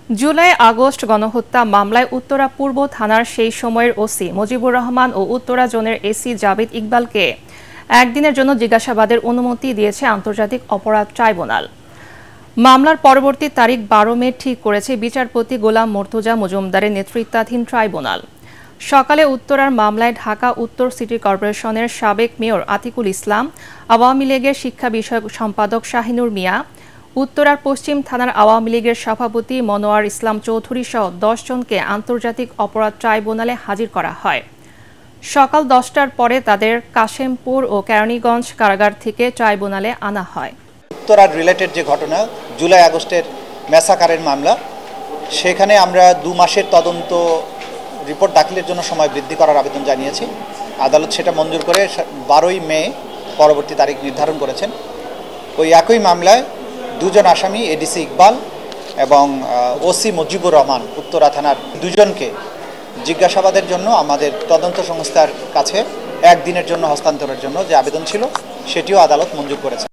July August গণহত্যা মামলায় উত্তরা পূর্ব থানার সেই সময়ের ওসি মুজিবুর রহমান ও উত্তরা জোনের এসি জাবেদ ইকবালকে একদিনের জন্য জিজ্ঞাসাবাদের অনুমতি দিয়েছে আন্তর্জাতিক অপরাধ ট্রাইব্যুনাল। মামলার পরবর্তী তারিখ ১২ মে ঠিক করেছে বিচারপতি গোলাম মর্তুজা মজুমদারের নেতৃত্বাধীন ট্রাইব্যুনাল। সকালে উত্তরার মামলায় ঢাকা উত্তর সিটি কর্পোরেশনের সাবেক মেয়র আতিকুল ইসলাম, আওয়ামী লীগের শিক্ষা বিষয়ক সম্পাদক শাহিনুর মিয়া, উত্তরার পশ্চিম থানার আওয়ামী লীগের সভাপতি মনোয়ার ইসলাম চৌধুরী সহ ১০ জনকে আন্তর্জাতিক অপরাধ ট্রাইব্যুনালে হাজির করা হয়। সকাল ১০টার পরে তাদের কাশেমপুর ও কেরানীগঞ্জ কারাগার থেকে ট্রাইব্যুনালে আনা হয়। উত্তরার রিলেটেড যে ঘটনা জুলাই আগস্টের ম্যাসাকারের মামলা, সেখানে আমরা ২ মাসের তদন্ত রিপোর্ট দাখিলের জন্য সময় বৃদ্ধি করার আবেদন জানিয়েছি। আদালত সেটা মঞ্জুর করে ১২ই মে পরবর্তী তারিখ নির্ধারণ করেছেন। ওই একই মামলায় ২ জন আসামি এডিসি ইকবাল এবং ওসি মুজিবুর রহমান উত্তরা থানার ২ জনকে জিজ্ঞাসাবাদের জন্য আমাদের তদন্ত সংস্থার কাছে একদিনের জন্য হস্তান্তরের জন্য যে আবেদন ছিল সেটিও আদালত মঞ্জুর করেছে।